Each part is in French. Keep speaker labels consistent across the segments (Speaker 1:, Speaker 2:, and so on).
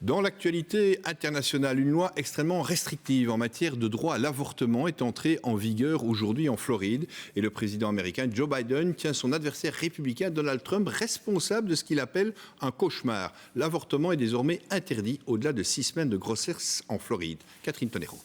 Speaker 1: Dans l'actualité internationale, une loi extrêmement restrictive en matière de droit à l'avortement est entrée en vigueur aujourd'hui en Floride. Et le président américain Joe Biden tient son adversaire républicain Donald Trump responsable de ce qu'il appelle un cauchemar. L'avortement est désormais interdit au-delà de 6 semaines de grossesse en Floride. Catherine Tonero.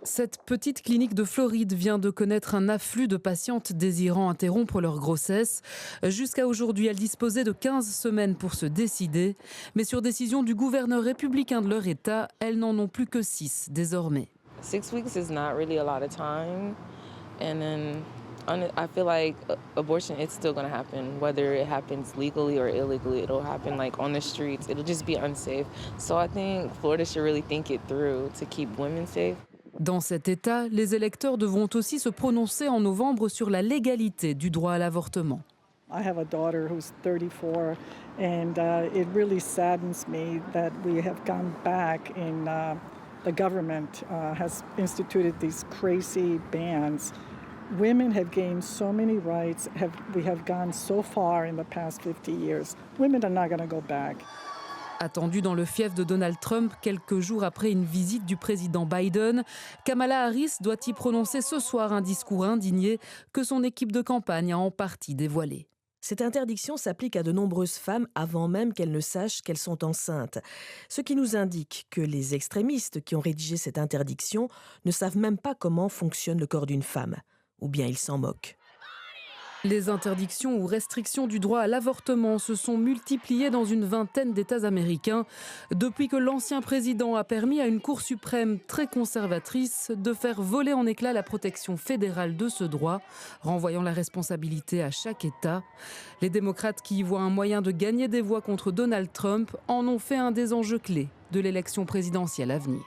Speaker 2: Cette petite clinique de Floride vient de connaître un afflux de patientes désirant interrompre leur grossesse. Jusqu'à aujourd'hui, elle disposait de 15 semaines pour se décider. Mais sur décision du gouverneur républicain de leur État, elles n'en ont plus que 6 désormais.
Speaker 3: 6 weeks is not really a lot of time. And then I feel like abortion is still going to happen. Whether it happens legally or illegally, it'll happen like on the streets. It'll just be unsafe. So I think Florida should really think it through to keep women safe.
Speaker 2: Dans cet État, les électeurs devront aussi se prononcer en novembre sur la légalité du droit à l'avortement.
Speaker 4: I have a daughter who's 34, and it really saddens me that we have gone back in the government has instituted these crazy bans. Women have gained so many rights. We have gone so far in the past 50 years. Women are not going to go back.
Speaker 2: Attendue dans le fief de Donald Trump quelques jours après une visite du président Biden, Kamala Harris doit y prononcer ce soir un discours indigné que son équipe de campagne a en partie dévoilé.
Speaker 5: Cette interdiction s'applique à de nombreuses femmes avant même qu'elles ne sachent qu'elles sont enceintes. Ce qui nous indique que les extrémistes qui ont rédigé cette interdiction ne savent même pas comment fonctionne le corps d'une femme. Ou bien ils s'en moquent.
Speaker 2: Les interdictions ou restrictions du droit à l'avortement se sont multipliées dans une vingtaine d'États américains depuis que l'ancien président a permis à une Cour suprême très conservatrice de faire voler en éclats la protection fédérale de ce droit, renvoyant la responsabilité à chaque État. Les démocrates qui y voient un moyen de gagner des voix contre Donald Trump en ont fait un des enjeux clés de l'élection présidentielle à venir.